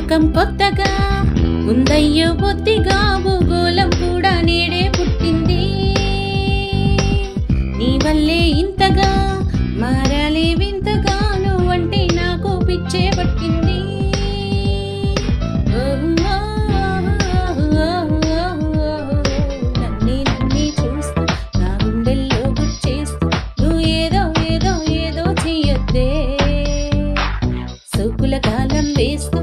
లోకం కొత్తగా ఉందయ్యో బొత్తిగా భూగోళం కూడా నేడే పుట్టింది. నీ వల్లే ఇంతగా మారాలే వింతగా నువ్వంటే నాకు పిచ్చే పట్టింది. నన్నే చూస్తూ నా గుండెల్లో గుచ్చేస్తూ నువ్వు ఏదో ఏదో ఏదో చెయ్యొద్దే. సోకుల కాలం వేస్తూ